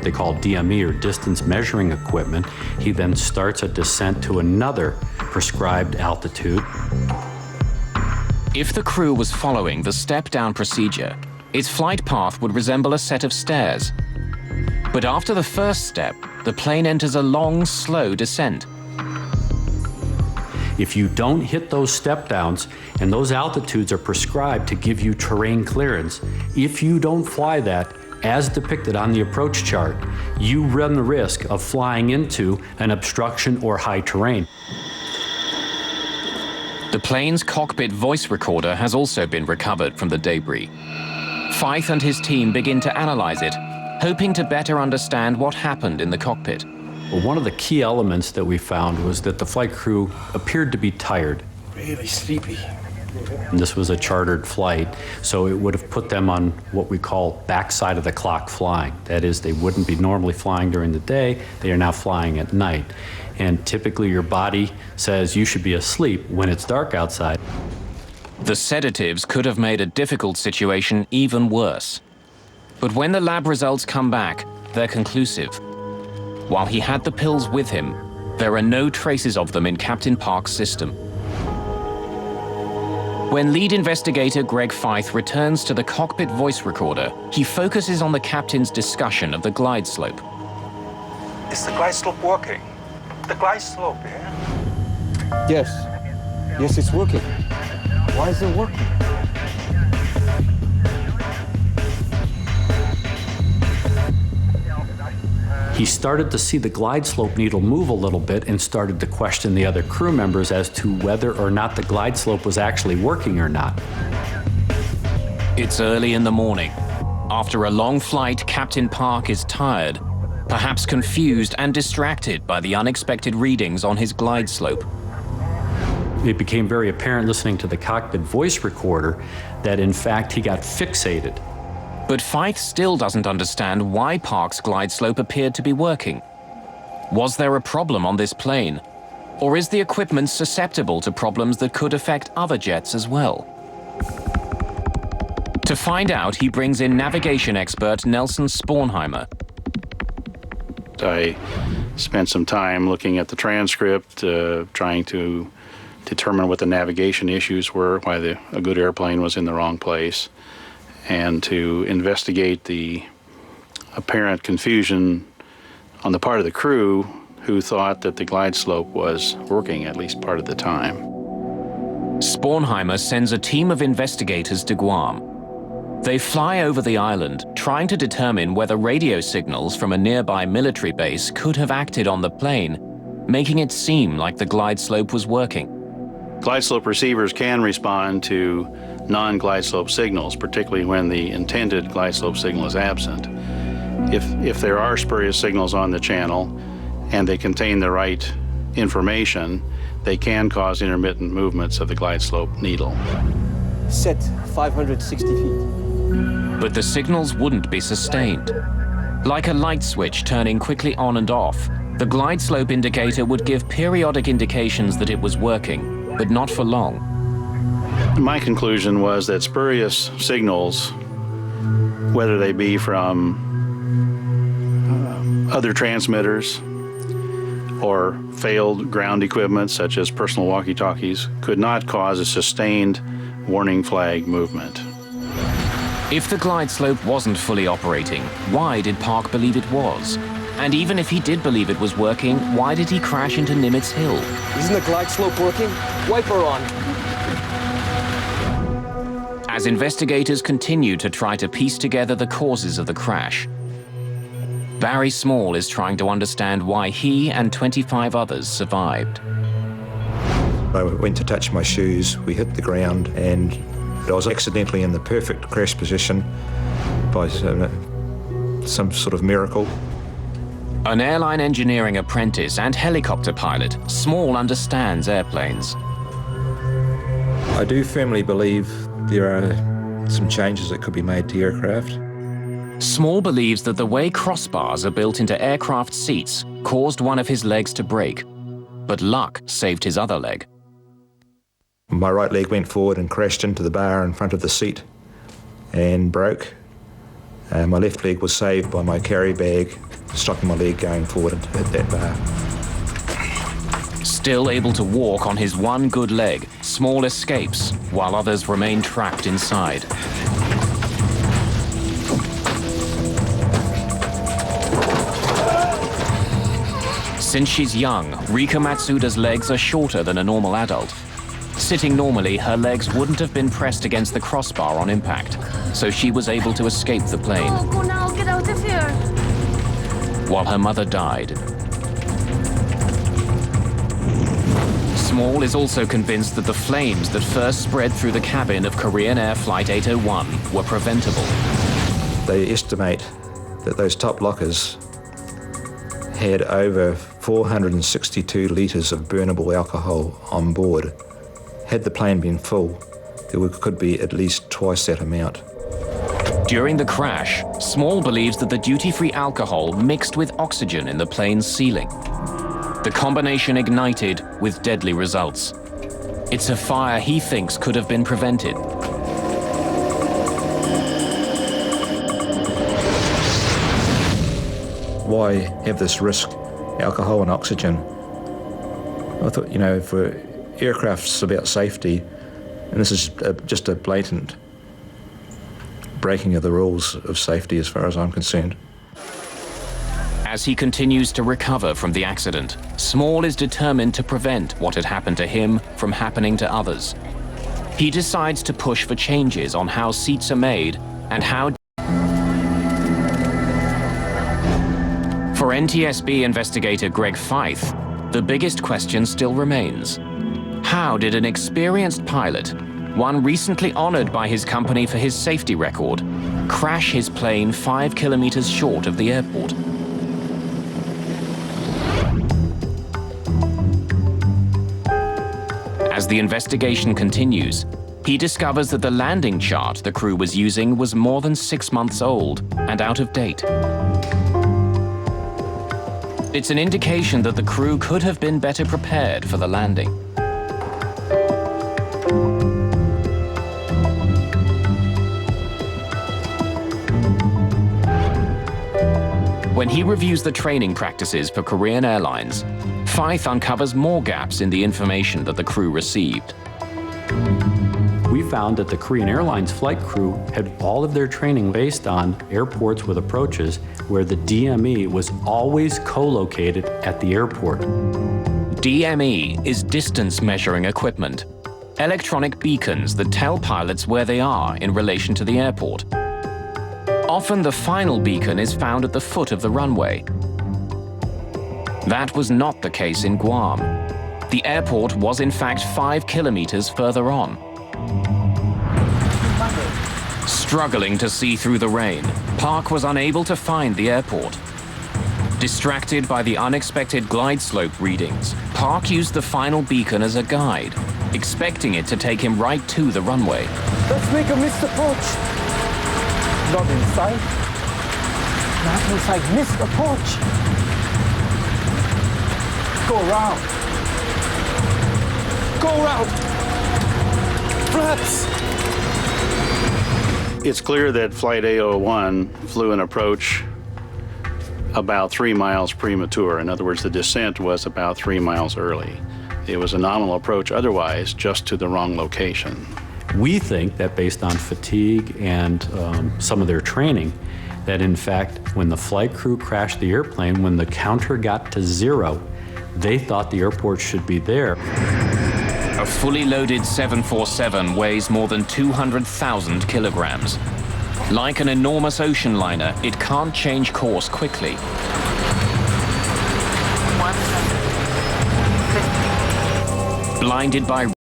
they call DME, or distance measuring equipment. He then starts a descent to another prescribed altitude. If the crew was following the step-down procedure, its flight path would resemble a set of stairs. But after the first step, the plane enters a long, slow descent. If you don't hit those step downs, and those altitudes are prescribed to give you terrain clearance, if you don't fly that as depicted on the approach chart, you run the risk of flying into an obstruction or high terrain. The plane's cockpit voice recorder has also been recovered from the debris. Fyfe and his team begin to analyze it, hoping to better understand what happened in the cockpit. Well, one of the key elements that we found was that the flight crew appeared to be tired. Really sleepy. And this was a chartered flight, so it would have put them on what we call backside of the clock flying. That is, they wouldn't be normally flying during the day, they are now flying at night. And typically your body says you should be asleep when it's dark outside. The sedatives could have made a difficult situation even worse. But when the lab results come back, they're conclusive. While he had the pills with him, there are no traces of them in Captain Park's system. When lead investigator Greg Fyfe returns to the cockpit voice recorder, he focuses on the captain's discussion of the glide slope. Is the glide slope working? The glide slope, yeah? Yes. Yes, it's working. Why is it working? He started to see the glide slope needle move a little bit and started to question the other crew members as to whether or not the glide slope was actually working or not. It's early in the morning. After a long flight, Captain Park is tired, perhaps confused and distracted by the unexpected readings on his glide slope. It became very apparent listening to the cockpit voice recorder that in fact he got fixated. But Fyfe still doesn't understand why Park's glide slope appeared to be working. Was there a problem on this plane? Or is the equipment susceptible to problems that could affect other jets as well? To find out, he brings in navigation expert Nelson Spornheimer. I spent some time looking at the transcript, trying to determine what the navigation issues were, why a good airplane was in the wrong place, and to investigate the apparent confusion on the part of the crew who thought that the glide slope was working at least part of the time. Spornheimer sends a team of investigators to Guam. They fly over the island, trying to determine whether radio signals from a nearby military base could have acted on the plane, making it seem like the glide slope was working. Glide slope receivers can respond to non-glide slope signals, particularly when the intended glide slope signal is absent. If there are spurious signals on the channel and they contain the right information, they can cause intermittent movements of the glide slope needle. Set 560 feet. But the signals wouldn't be sustained. Like a light switch turning quickly on and off, the glide slope indicator would give periodic indications that it was working, but not for long. My conclusion was that spurious signals, whether they be from other transmitters or failed ground equipment such as personal walkie-talkies, could not cause a sustained warning flag movement. If the glide slope wasn't fully operating, why did Park believe it was? And even if he did believe it was working, why did he crash into Nimitz Hill? Isn't the glide slope working? Wiper on. As investigators continue to try to piece together the causes of the crash, Barry Small is trying to understand why he and 25 others survived. I went to touch my shoes, we hit the ground, and I was accidentally in the perfect crash position by some sort of miracle. An airline engineering apprentice and helicopter pilot, Small understands airplanes. I do firmly believe there are some changes that could be made to aircraft. Small believes that the way crossbars are built into aircraft seats caused one of his legs to break, but luck saved his other leg. My right leg went forward and crashed into the bar in front of the seat and broke. My left leg was saved by my carry bag, stopping my leg going forward and hit that bar. Still able to walk on his one good leg, Small escapes while others remain trapped inside. Since she's young, Rika Matsuda's legs are shorter than a normal adult. Sitting normally, her legs wouldn't have been pressed against the crossbar on impact, so she was able to escape the plane. Oh, go now, get out of here. While her mother died. Small is also convinced that the flames that first spread through the cabin of Korean Air Flight 801 were preventable. They estimate that those top lockers had over 462 litres of burnable alcohol on board. Had the plane been full, there could be at least twice that amount. During the crash, Small believes that the duty-free alcohol mixed with oxygen in the plane's ceiling. The combination ignited with deadly results. It's a fire he thinks could have been prevented. Why have this risk, alcohol and oxygen? I thought, for aircraft's about safety, and this is just a blatant breaking of the rules of safety as far as I'm concerned. As he continues to recover from the accident, Small is determined to prevent what had happened to him from happening to others. He decides to push for changes on how seats are made and how. For NTSB investigator Greg Feith, the biggest question still remains. How did an experienced pilot, one recently honored by his company for his safety record, crash his plane 5 kilometers short of the airport? As the investigation continues, he discovers that the landing chart the crew was using was more than 6 months old and out of date. It's an indication that the crew could have been better prepared for the landing. When he reviews the training practices for Korean Airlines, Feith uncovers more gaps in the information that the crew received. We found that the Korean Airlines flight crew had all of their training based on airports with approaches where the DME was always co-located at the airport. DME is distance measuring equipment, electronic beacons that tell pilots where they are in relation to the airport. Often the final beacon is found at the foot of the runway. That was not the case in Guam. The airport was in fact 5 kilometers further on. Struggling to see through the rain, Park was unable to find the airport. Distracted by the unexpected glide slope readings, Park used the final beacon as a guide, expecting it to take him right to the runway. Let's make a missed approach. Not inside. Not inside. Missed approach. Go around. Go around. Flaps. It's clear that Flight A01 flew an approach about 3 miles premature. In other words, the descent was about 3 miles early. It was a nominal approach otherwise, just to the wrong location. We think that based on fatigue and some of their training, that in fact, when the flight crew crashed the airplane, when the counter got to 0, they thought the airport should be there. A fully loaded 747 weighs more than 200,000 kilograms. Like an enormous ocean liner, it can't change course quickly. Blinded by